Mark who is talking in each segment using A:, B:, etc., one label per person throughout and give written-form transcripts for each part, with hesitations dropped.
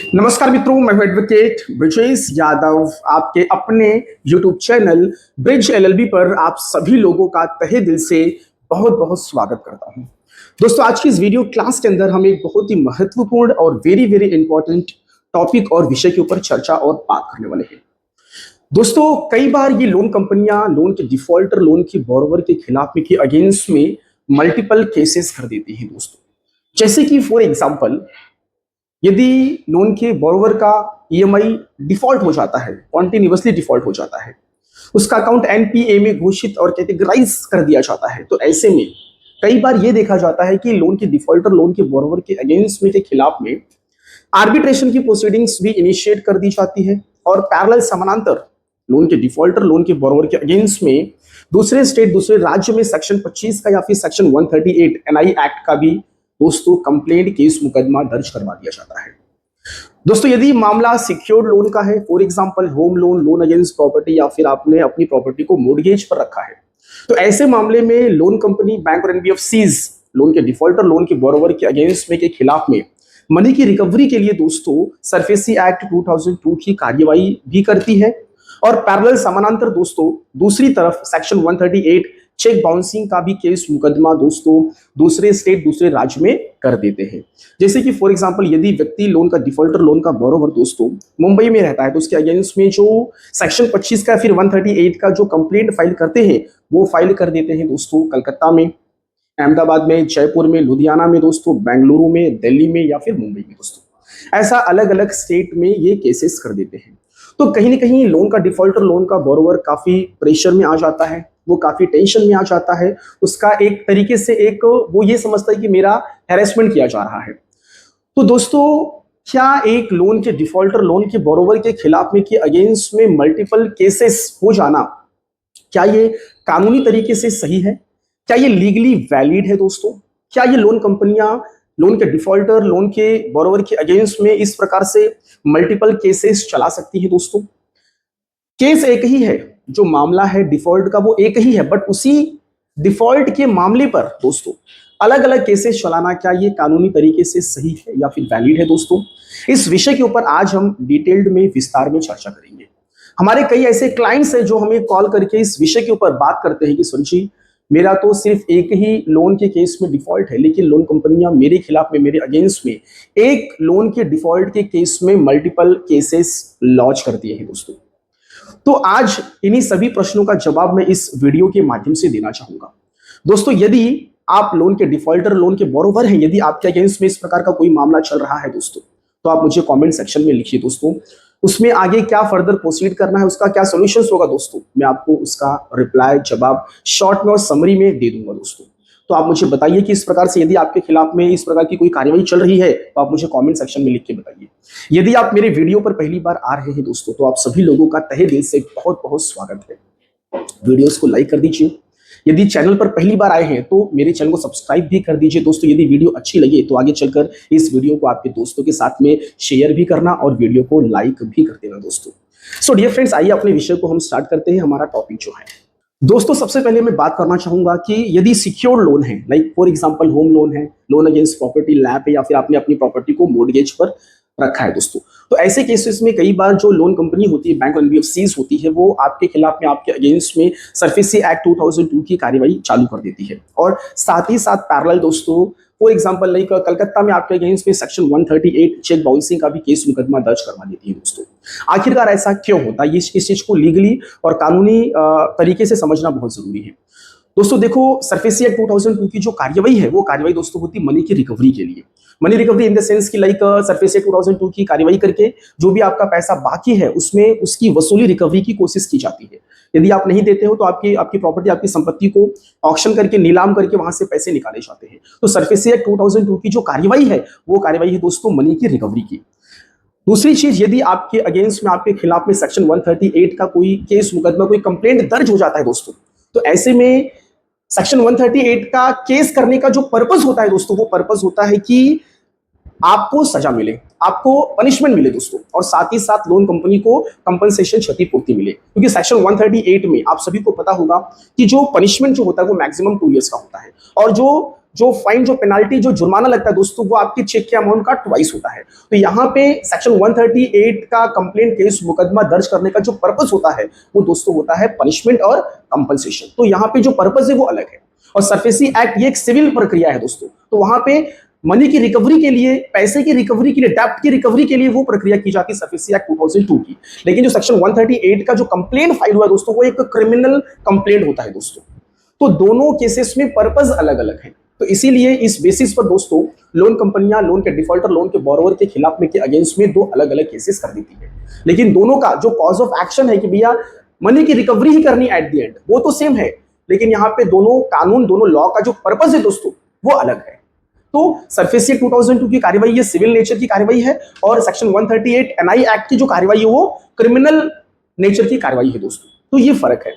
A: नमस्कार मित्रों, मैं हूं एडवोकेट ब्रिजेश यादव। आपके अपने YouTube चैनल ब्रिज एलएलबी पर आप सभी लोगों का तहे दिल से बहुत बहुत स्वागत करता हूं। दोस्तों, आज की इस वीडियो क्लास के अंदर हम एक बहुत ही महत्वपूर्ण और वेरी वेरी इंपॉर्टेंट टॉपिक और विषय के ऊपर चर्चा और बात करने वाले हैं। दोस्तों, कई बार ये लोन कंपनियां लोन के डिफॉल्टर, लोन के बोरोवर के खिलाफ में के अगेंस्ट में मल्टीपल केसेस कर देती हैं दोस्तों। जैसे कि फॉर एग्जांपल, यदि लोन के बोरोवर का ईएमआई डिफॉल्ट हो जाता है, कॉन्टिन्यूअसली डिफॉल्ट हो जाता है, उसका अकाउंट एनपीए में घोषित और कैटेगराइज कर दिया जाता है, तो ऐसे में कई बार यह देखा जाता है कि लोन के डिफॉल्टर, लोन के बोरोवर के अगेंस्ट में के खिलाफ में आर्बिट्रेशन की प्रोसीडिंग्स भी इनिशिएट कर दी जाती है और पैरेलल समानांतर लोन के डिफॉल्टर, लोन के बोरोवर के अगेंस्ट में दूसरे स्टेट, दूसरे राज्य में सेक्शन 25 का या फिर सेक्शन 138 एनआई एक्ट का भी दोस्तों कंप्लेंट, केस, मुकदमा दर्ज करवा दिया जाता है। दोस्तों, यदि मामला सिक्योर्ड लोन का है, for example home loan, loan against property, या फिर आपने अपनी प्रॉपर्टी को मोर्गेज पर रखा है, तो ऐसे मामले में लोन कंपनी, बैंक और एनबीएफसीज लोन के डिफॉल्टर, लोन के बोरोवर के अगेंस्ट में के खिलाफ में मनी की रिकवरी के लिए दोस्तों सरफेसी एक्ट 2002 की कार्यवाही भी करती है और पैरेलल समानांतर दोस्तों दूसरी तरफ सेक्शन 138 चेक बाउंसिंग का भी केस, मुकदमा दोस्तों दूसरे स्टेट, दूसरे राज्य में कर देते हैं। जैसे कि फॉर एग्जांपल, यदि व्यक्ति लोन का डिफॉल्टर, लोन का बोरोवर दोस्तों मुंबई में रहता है, तो उसके अगेंस्ट में जो सेक्शन 25 का फिर 138 का जो कंप्लेंट फाइल करते हैं, वो फाइल कर देते हैं दोस्तों कलकत्ता में, अहमदाबाद में, जयपुर में, लुधियाना में दोस्तों, बेंगलुरु में, दिल्ली में या फिर मुंबई में दोस्तों। ऐसा अलग अलग स्टेट में ये केसेस कर देते हैं। तो कहीं ना कहीं लोन का डिफॉल्टर, लोन का बोरोवर काफी प्रेशर में आ जाता है, वो काफी टेंशन में आ जाता है। उसका एक तरीके से वो ये समझता है कि मेरा हैरेसमेंट किया जा रहा है। तो दोस्तों, क्या एक लोन के डिफॉल्टर, लोन के बोरोवर के खिलाफ में के अगेंस्ट में मल्टीपल केसेस हो जाना, क्या ये कानूनी तरीके से सही है? क्या ये लीगली वैलिड है दोस्तों? क्या ये लोन कंपनियां लोन के डिफॉल्टर, लोन के बोरोवर के अगेंस्ट में इस प्रकार से मल्टीपल केसेस चला सकती है दोस्तों? केस एक ही है, जो मामला है डिफॉल्ट का वो एक ही है, बट उसी डिफॉल्ट के मामले पर दोस्तों अलग अलग केसेस चलाना, क्या ये कानूनी तरीके से सही है या फिर वैलिड है दोस्तों? इस विषय के ऊपर आज हम डिटेल्ड में, विस्तार में चर्चा करेंगे। हमारे कई ऐसे क्लाइंट्स हैं जो हमें कॉल करके इस विषय के ऊपर बात करते हैं कि सर जी, मेरा तो सिर्फ एक ही लोन के केस में डिफॉल्ट है, लेकिन लोन कंपनियां मेरे खिलाफ में, मेरे अगेंस्ट में एक लोन के डिफॉल्ट के केस में मल्टीपल केसेस लॉन्च कर दिए हैं दोस्तों। तो आज इन्हीं सभी प्रश्नों का जवाब मैं इस वीडियो के माध्यम से देना चाहूंगा। दोस्तों, यदि आप लोन के डिफॉल्टर, लोन के बोरोवर हैं, यदि आपके अगेंस्ट में इस प्रकार का कोई मामला चल रहा है दोस्तों, तो आप मुझे कमेंट सेक्शन में लिखिए दोस्तों। उसमें आगे क्या फर्दर प्रोसीड करना है, उसका क्या सॉल्यूशंस होगा दोस्तों, मैं आपको उसका रिप्लाई, जवाब शॉर्ट में और समरी में दे दूंगा दोस्तों। तो आप मुझे बताइए कि इस प्रकार से यदि आपके खिलाफ में इस प्रकार की कोई कार्यवाही चल रही है, तो आप मुझे कमेंट सेक्शन में लिख के बताइए। यदि आप मेरे वीडियो पर पहली बार आ रहे हैं दोस्तों, तो आप सभी लोगों का तहे दिल से बहुत बहुत स्वागत है। वीडियोस को लाइक कर दीजिए। यदि चैनल पर पहली बार आए हैं तो मेरे चैनल को सब्सक्राइब भी कर दीजिए दोस्तों। यदि वीडियो अच्छी लगे तो आगे चलकर इस वीडियो को आपके दोस्तों के साथ में शेयर भी करना और वीडियो को लाइक भी कर देना दोस्तों। सो डियर फ्रेंड्स, आइए अपने विषय को हम स्टार्ट करते हैं। हमारा टॉपिक जो है दोस्तों, सबसे पहले मैं बात करना चाहूंगा कि यदि सिक्योर्ड लोन है, like for example home loan है, लोन अगेंस्ट प्रॉपर्टी, लैप है, या फिर आपने अपनी प्रॉपर्टी को मोर्गेज पर रखा है दोस्तों, तो ऐसे केसेस में कई बार जो लोन कंपनी होती है, बैंक और एनबीएफसीज होती है, वो आपके खिलाफ में, आपके अगेंस्ट में सरफेसी एक्ट 2002 की कार्यवाही चालू कर देती है और साथ ही साथ पैरेलल दोस्तों, फॉर एग्जांपल लाइक कलकत्ता में आपके अगेंस्ट में सेक्शन 138 चेक बाउंसिंग का भी केस, मुकदमा दर्ज करवा देती है दोस्तों। आखिरकार ऐसा क्यों होता है? इस चीज को लीगली और कानूनी तरीके से समझना बहुत जरूरी है दोस्तों। देखो, सरफेसी एक्ट 2002 की जो कार्यवाही है, वो कार्यवाही दोस्तों होती है मनी की रिकवरी के लिए। Money recovery in the sense कि लाइक सरफेसी एक्ट 2002 की कार्यवाही करके जो भी आपका पैसा बाकी है, उसमें उसकी वसूली, रिकवरी की कोशिश की जाती है। यदि आप नहीं देते हो तो आपकी प्रॉपर्टी, आपकी संपत्ति को ऑक्शन करके, नीलाम करके वहां से पैसे निकाले जाते हैं। तो सरफेसी एक्ट 2002 की जो कार्यवाही है, वो कार्यवाही है दोस्तों मनी की रिकवरी की। दूसरी चीज, यदि आपके अगेंस्ट में, आपके खिलाफ में सेक्शन 138 का कोई केस, मुकदमा, कोई कंप्लेंट दर्ज हो जाता है दोस्तों, तो ऐसे में सेक्शन 138 का केस करने का जो पर्पस होता है दोस्तों, वो पर्पस होता है कि आपको सजा मिले, आपको पनिशमेंट मिले दोस्तों, और साथ ही साथ लोन कंपनी को कंपनसेशन, क्षतिपूर्ति मिले। क्योंकि सेक्शन 138 में आप सभी को पता होगा कि जो पनिशमेंट जो होता है वो मैक्सिमम 2 इयर्स का होता है, और जो जो फाइन, जो पेनाल्टी, जो जुर्माना लगता है दोस्तों, वो आपके चेक के अमाउंट का ट्वाइस होता है। तो यहाँ पे सेक्शन 138 का कंप्लेंट केस मुकदमा दर्ज करने का जो पर्पस होता है वो दोस्तों होता है पनिशमेंट और कंपनसेशन। तो यहाँ पे जो पर्पस है वो अलग है। और सरफेसी एक्ट ये एक सिविल प्रक्रिया है दोस्तों, तो वहां पे मनी की रिकवरी के लिए, पैसे की रिकवरी के लिए, डेप्ट की रिकवरी के लिए वो प्रक्रिया की जाती है सरफेसी एक्ट 2002 की। लेकिन जो सेक्शन 138 का जो कंप्लेंट फाइल हुआ है दोस्तों, वो एक क्रिमिनल कंप्लेंट होता है दोस्तों। तो दोनों केसेस में पर्पस अलग अलग है। तो इसीलिए इस बेसिस पर दोस्तों लोन कंपनियां लोन के डिफॉल्टर, लोन के बोरोवर के खिलाफ में, के अगेंस्ट में दो अलग अलग केसेस कर देती है। लेकिन दोनों का जो कॉज ऑफ एक्शन है कि भैया मनी की रिकवरी ही करनी एट द एंड, वो तो सेम है। लेकिन यहाँ पे दोनों कानून, दोनों लॉ का जो पर्पस है दोस्तों वो अलग है। तो सरफेसी 2002 की कार्रवाई ये सिविल नेचर की कार्रवाई है, और सेक्शन 138 एनआई एक्ट की जो कार्रवाई है वो क्रिमिनल नेचर की कार्रवाई है दोस्तों। तो ये फर्क है।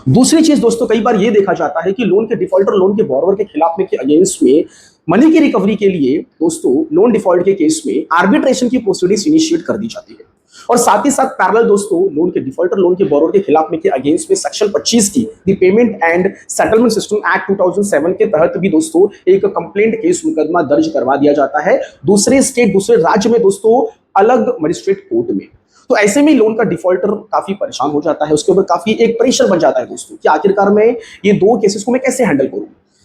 A: दूसरी चीज दोस्तों, कई बार ये देखा जाता है कि लोन के डिफॉल्टर लोन के बोरोवर के खिलाफ में, के अगेंस्ट में मनी की रिकवरी के लिए दोस्तों लोन डिफॉल्ट के केस में आर्बिट्रेशन की प्रोसीडिंग्स इनिशिएट कर दी जाती है। और साथ ही साथ पैरेलल दोस्तों लोन के डिफॉल्टर लोन के बोरोवर के खिलाफ में, के अगेंस्ट में सेक्शन 25 की the payment and settlement system act 2007 के तहत भी दोस्तों एक कंप्लेंट केस मुकदमा दर्ज करवा दिया जाता है दूसरे स्टेट, दूसरे राज्य में दोस्तों, अलग मजिस्ट्रेट कोर्ट में। तो ऐसे में लोन का डिफॉल्टर काफी परेशान हो जाता है, उसके ऊपर काफी एक प्रेशर बन जाता है दोस्तों कि आखिरकार मैं ये दो केसेस को मैं कैसे हैंडल करूं।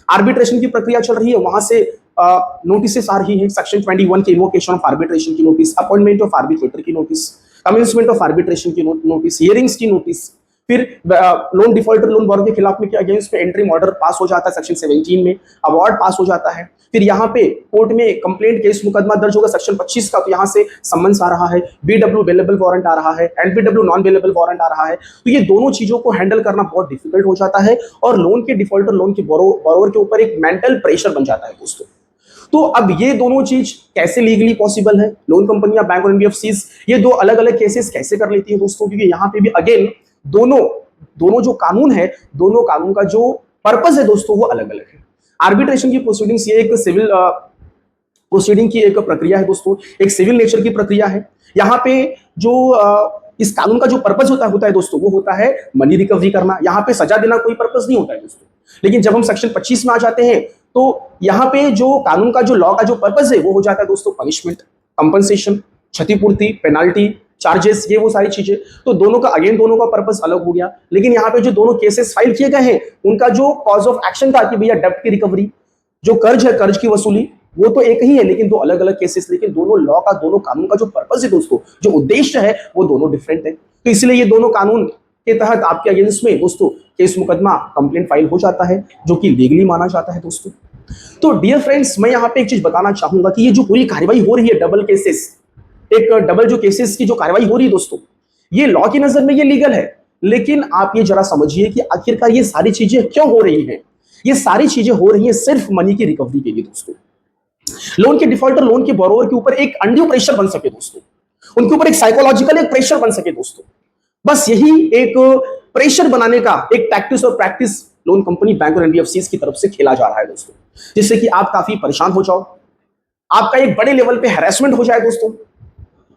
A: आर्बिट्रेशन की प्रक्रिया चल रही है, वहां से नोटिस आ रही है, सेक्शन 21 के इन्वोकेशन ऑफ आर्बिट्रेशन की नोटिस, अपॉइंटमेंट ऑफ आर्बिट्रेटर की नोटिस, कमेंसमेंट ऑफ आर्बिट्रेशन की नोटिस, हियरिंग्स की नोटिस, फिर लोन डिफॉल्टर लोन बोरोवर के खिलाफ में के अगेंस्ट में एंट्री ऑर्डर पास हो जाता है सेक्शन 17 में, अवार्ड पास हो जाता है। फिर यहाँ पे कोर्ट में कंप्लेंट केस मुकदमा दर्ज होगा सेक्शन 25 का, तो यहाँ से समन्स आ रहा है, बीडब्ल्यू वेलेबल वारंट आ रहा है, एनपीडब्ल्यू नॉन वेलेबल वारंट आ रहा है। तो ये दोनों चीजों को हैंडल करना बहुत डिफिकल्ट हो जाता है, और लोन के डिफॉल्टर लोन के बोरोवर के ऊपर एक मेंटल प्रेशर बन जाता है दोस्तों। तो अब ये दोनों चीज कैसे लीगली पॉसिबल है, लोन कंपनियां, बैंक और एनबीएफसीज ये दो अलग अलग केसेस कैसे कर लेती है दोस्तों, क्योंकि यहाँ पे भी अगेन दोनों जो कानून है, दोनों कानून का जो पर्पस है दोस्तों वो अलग अलग है। आर्बिट्रेशन की प्रोसीडिंग्स ये एक सिविल प्रोसीडिंग की एक प्रक्रिया है दोस्तों, एक सिविल नेचर की प्रक्रिया है। यहाँ पे जो इस कानून का जो पर्पस होता है दोस्तों, वो होता है मनी रिकवरी करना। यहाँ पे सजा देना कोई पर्पस नहीं होता है दोस्तों। लेकिन जब हम सेक्शन 25 में आ जाते हैं, तो यहाँ पे जो कानून का जो लॉ का जो पर्पस है वो हो जाता है दोस्तों पनिशमेंट, कंपनसेशन, क्षतिपूर्ति, पेनाल्टी, चार्जेस, ये वो सारी चीजें। तो दोनों का पर्पस अलग हो गया। लेकिन यहाँ पे जो दोनों केसेस फाइल किए गए हैं, उनका जो कॉज ऑफ एक्शन था कि भैया डेब्ट की रिकवरी, जो कर्ज है कर्ज की वसूली, वो तो एक ही है, लेकिन दो अलग अलग केसेस। लेकिन दोनों लॉ का, दोनों कानून का जो पर्पस है दोस्तों, जो उद्देश्य है, वो दोनों डिफरेंट है। तो इसलिए ये दोनों कानून के तहत आपके अगेंस्ट में दोस्तों केस मुकदमा कंप्लेंट फाइल हो जाता है, जो कि लीगली माना जाता है दोस्तों। तो डियर फ्रेंड्स, मैं यहाँ पे एक चीज बताना चाहूंगा कि ये जो पूरी कार्रवाई हो रही है, डबल केसेस, एक डबल जो केसेस की जो कार्रवाई हो रही है दोस्तों, ये लॉ की नजर में ये लीगल है। लेकिन आप ये जरा समझिए कि आखिरकार ये सारी चीजें क्यों हो रही हैं। ये सारी चीजें हो रही हैं सिर्फ मनी की रिकवरी के लिए दोस्तों। लोन के डिफॉल्टर लोन के बोरोवर के ऊपर एक अनड्यू प्रेशर बन सके दोस्तों, उनके ऊपर एक साइकोलॉजिकल एक प्रेशर बन सके दोस्तों। बस यही एक प्रेशर बनाने का एक टैक्टिस और प्रैक्टिस लोन कंपनी, बैंक और एनबीएफसीज की तरफ से खेला जा रहा है दोस्तों, जिससे कि आप काफी परेशान हो जाओ, आपका एक बड़े लेवल पे हैरेसमेंट हो जाए दोस्तों,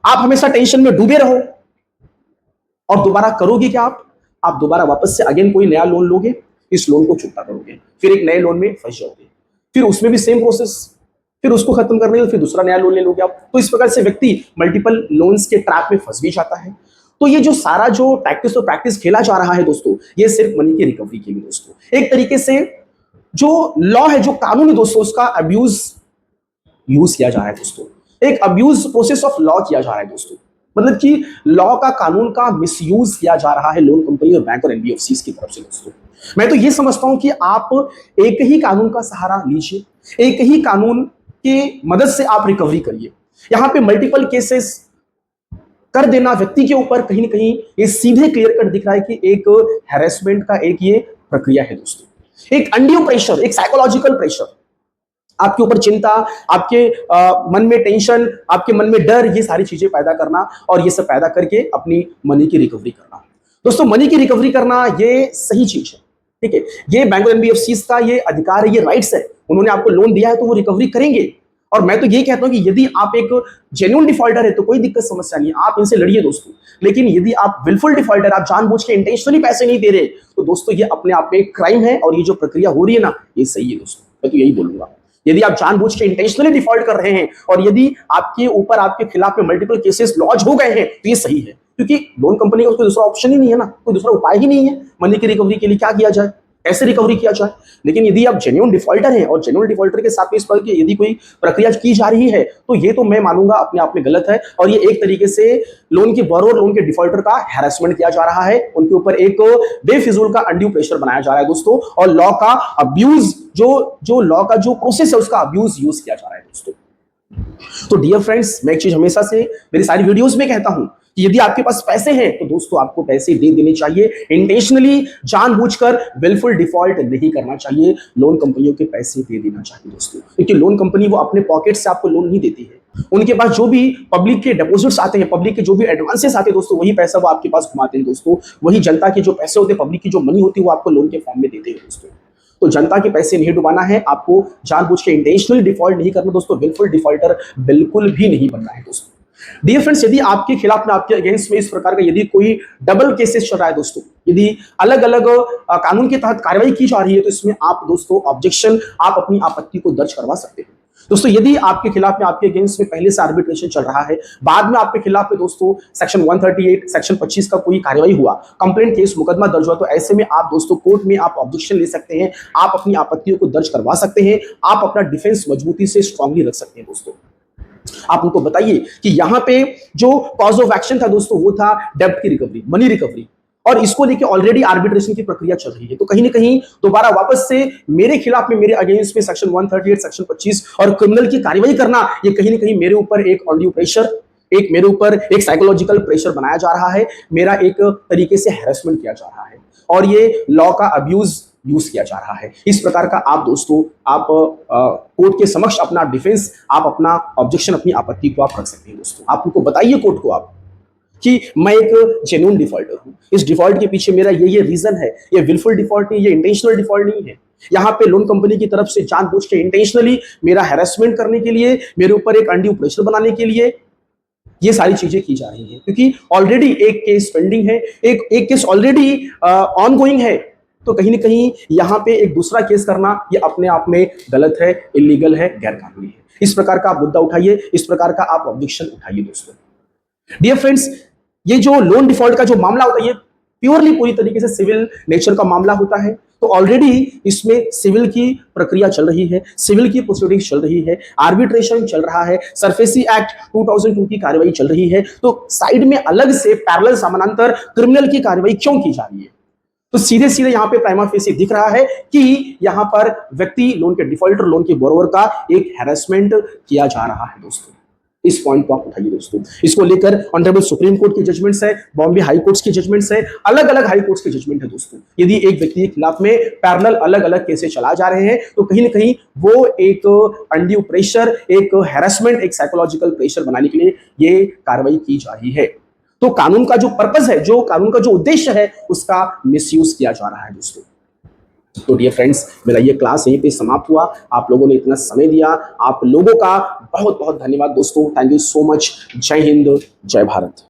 A: आप हमेशा टेंशन में डूबे रहो। और दोबारा करोगे क्या आप दोबारा वापस से अगेन कोई नया लोन लोगे, इस लोन को चुकता करोगे, फिर एक नए लोन में फंस जाओगे, फिर उसमें भी सेम प्रोसेस, फिर उसको खत्म करने के फिर दूसरा नया लोन ले लोगे आप। तो इस प्रकार से व्यक्ति मल्टीपल लोन्स के ट्रैप में फंस भी जाता है। तो ये जो सारा जो टैक्टिस और प्रैक्टिस खेला जा रहा है दोस्तों, ये सिर्फ मनी की रिकवरी के लिए दोस्तों, एक तरीके से जो लॉ है, जो कानून है दोस्तों, उसका अब्यूज यूज किया जा रहा है दोस्तों, एक अब्यूज प्रोसेस ऑफ लॉ किया जा रहा है दोस्तों। मतलब कि लॉ का, कानून का मिसयूज किया जा रहा है लोन कंपनी और बैंक और एनबीएफसीज की तरफ से दोस्तों। मैं तो ये समझता हूं कि आप एक ही कानून का सहारा लीजिए, एक ही कानून की मदद से आप रिकवरी करिए। यहां पे मल्टीपल केसेस कर देना व्यक्ति के ऊपर कहीं ना कहीं ये सीधे क्लियर कट दिख रहा है कि एक हैरेसमेंट का एक ये प्रक्रिया है दोस्तों, एक अनड्यू प्रेशर, एक साइकोलॉजिकल प्रेशर, आपके ऊपर चिंता, आपके मन में टेंशन, आपके मन में डर, ये सारी चीजें पैदा करना, और ये सब पैदा करके अपनी मनी की रिकवरी करना। दोस्तों मनी की रिकवरी करना ये सही चीज है, ठीक है, ये बैंक और एनबीएफसीज का ये अधिकार है, ये राइट्स है, उन्होंने आपको लोन दिया है तो वो रिकवरी करेंगे। और मैं तो ये कहता हूं कि यदि आप एक जेन्युइन डिफॉल्टर है तो कोई दिक्कत समस्या नहीं, आप इनसे लड़िए दोस्तों। लेकिन यदि आप विलफुल डिफॉल्टर, आप जानबूझ के इंटेंशनली पैसे नहीं दे रहे, तो दोस्तों ये अपने आप में एक क्राइम है, और ये जो प्रक्रिया हो रही है ना, ये सही है दोस्तों। मैं तो यही बोलूंगा। यदि आप जानबूझ के इंटेंशनली डिफॉल्ट कर रहे हैं और यदि आपके ऊपर आपके खिलाफ में मल्टीपल केसेस लॉन्च हो गए हैं तो ये सही है, क्योंकि लोन कंपनी का कोई दूसरा ऑप्शन ही नहीं है ना, कोई दूसरा उपाय ही नहीं है मनी की रिकवरी के लिए। क्या किया जाए, कैसे रिकवरी किया जाए। लेकिन यदि आप जेन्युइन डिफॉल्टर हैं और जेन्युइन डिफॉल्टर के साथ में इस पर की यदि कोई प्रक्रिया की जा रही है तो ये तो मैं मानूंगा अपने आप में गलत है, और ये एक तरीके से लोन के बोरोवर, लोन के डिफॉल्टर का हैरेसमेंट किया जा रहा है, उनके ऊपर एक बेफिजूल का अनड्यू प्रेशर बनाया जा रहा है दोस्तों, और लॉ का अब्यूज, जो लॉ का जो प्रोसेस है उसका अब्यूज यूज किया जा रहा है दोस्तों। तो डियर फ्रेंड्स, मैं एक चीज हमेशा से मेरी सारी वीडियोस में कहता हूं कि यदि आपके पास पैसे हैं तो दोस्तों आपको पैसे दे देने चाहिए। इंटेंशनली, जानबूझकर विलफुल डिफॉल्ट नहीं करना चाहिए। लोन कंपनियों के पैसे दे देना चाहिए दोस्तों, क्योंकि लोन कंपनी वो अपने पॉकेट से आपको लोन नहीं देती है। उनके पास जो भी पब्लिक के डिपॉजिट्स आते हैं, पब्लिक के जो भी एडवांसेस आते हैं दोस्तों, वही पैसा वो आपके पास घुमाते हैं दोस्तों। वही जनता के जो पैसे होते हैं, पब्लिक की जो मनी होती है, वो आपको लोन के फॉर्म में देते हैं दोस्तों। तो जनता के पैसे नहीं डुबाना है आपको, जानबूझ के इंटेंशनल डिफॉल्ट नहीं करना दोस्तों, विलफुल डिफॉल्टर बिल्कुल भी नहीं बनना है दोस्तों। डियर फ्रेंड्स, यदि आपके खिलाफ में, आपके अगेंस्ट में इस प्रकार का यदि कोई डबल केसेस चल रहा है दोस्तों, यदि अलग अलग कानून के तहत कार्रवाई की जा रही है, तो इसमें आप दोस्तों ऑब्जेक्शन, आप अपनी आपत्ति को दर्ज करवा सकते हैं दोस्तों। यदि आपके खिलाफ में, आपके अगेंस्ट में पहले से आर्बिट्रेशन चल रहा है, बाद में आपके खिलाफ में दोस्तों सेक्शन 138, सेक्शन 25 का कोई कार्रवाई हुआ, कंप्लेंट केस, मुकदमा दर्ज हुआ, तो ऐसे में आप दोस्तों कोर्ट में आप ऑब्जेक्शन ले सकते हैं, आप अपनी आपत्तियों को दर्ज करवा सकते हैं, आप अपना डिफेंस मजबूती से स्ट्रांगली रख सकते हैं दोस्तों। आप उनको बताइए कि यहां पे जो कॉज ऑफ एक्शन था दोस्तों, वो था डेब्ट की रिकवरी, मनी रिकवरी, और इसको लेके ऑलरेडी आर्बिट्रेशन की प्रक्रिया चल रही है। तो कहीं ना कहीं दोबारा वापस से मेरे खिलाफ में, मेरे अगेंस्ट में सेक्शन 138, सेक्शन 25 और क्रिमिनल की कार्रवाई करना, ये कहीं ना कहीं मेरे ऊपर एक ऑनड्यू प्रेशर, एक मेरे ऊपर एक साइकोलॉजिकल प्रेशर बनाया जा रहा है, मेरा एक तरीके से हैरेसमेंट किया जा रहा है, और ये लॉ का अब्यूज यूज किया जा रहा है। इस प्रकार का आप दोस्तों, आप कोर्ट के समक्ष अपना डिफेंस, आप अपना ऑब्जेक्शन, अपनी आपत्ति को आप रख सकते हैं दोस्तों। आप उनको बताइए कोर्ट को आप कि मैं एक जेन्युइन डिफॉल्टर हूं, इस डिफॉल्ट के पीछे मेरा ये रीजन है, ये विलफुल डिफॉल्ट नहीं, ये इंटेंशनल डिफॉल्ट नहीं है। यहां पे लोन कंपनी की तरफ से जानबूझ के इंटेंशनली मेरा हैरेसमेंट करने के लिए, मेरे ऊपर एक अनड्यू प्रेशर बनाने के लिए ये सारी चीजें की जा रही हैं, क्योंकि ऑलरेडी एक केस पेंडिंग है, एक केस ऑलरेडी ऑनगोइंग है। तो कहीं ना कहीं यहां पे एक दूसरा केस करना ये अपने आप में गलत है, इलीगल है, गैरकानूनी है। इस प्रकार का आप मुद्दा उठाइए, इस प्रकार का आप ऑब्जेक्शन उठाइए दोस्तों। डियर फ्रेंड्स, ये जो लोन डिफॉल्ट का जो मामला होता है, ये प्योरली पूरी तरीके से सिविल नेचर का मामला होता है। तो ऑलरेडी इसमें सिविल की प्रक्रिया चल रही है, सिविल की प्रोसीडिंग चल रही है, आर्बिट्रेशन चल रहा है, सरफेसी एक्ट 2002 की कार्रवाई चल रही है। तो साइड में अलग से पैरेलल, समानांतर क्रिमिनल की कार्रवाई क्यों की जा रही है? तो सीधे सीधे यहां पे प्राइमा फेसी दिख रहा है कि यहां पर व्यक्ति, लोन के डिफॉल्टर, लोन के बोरोवर का एक हैरेसमेंट किया जा रहा है दोस्तों। इस पॉइंट को आप उठाइए दोस्तों। इसको लेकर ऑनरेबल सुप्रीम कोर्ट की जजमेंट्स है, बॉम्बे हाई कोर्ट्स की जजमेंट्स है, अलग अलग हाई कोर्ट्स की जजमेंट है दोस्तों। यदि एक व्यक्ति के खिलाफ में पैरेलल अलग अलग केसेस चला जा रहे हैं तो कहीं ना कहीं वो एक अनड्यू प्रेशर, एक हैरेसमेंट, एक साइकोलॉजिकल प्रेशर बनाने के लिए ये कार्रवाई की जा रही है। तो कानून का जो पर्पस है, जो कानून का जो उद्देश्य है, उसका मिसयूज किया जा रहा है दोस्तों। तो डियर फ्रेंड्स, मेरा ये क्लास यहीं पे समाप्त हुआ। आप लोगों ने इतना समय दिया, आप लोगों का बहुत बहुत धन्यवाद दोस्तों। Thank you so much. जय हिंद, जय भारत।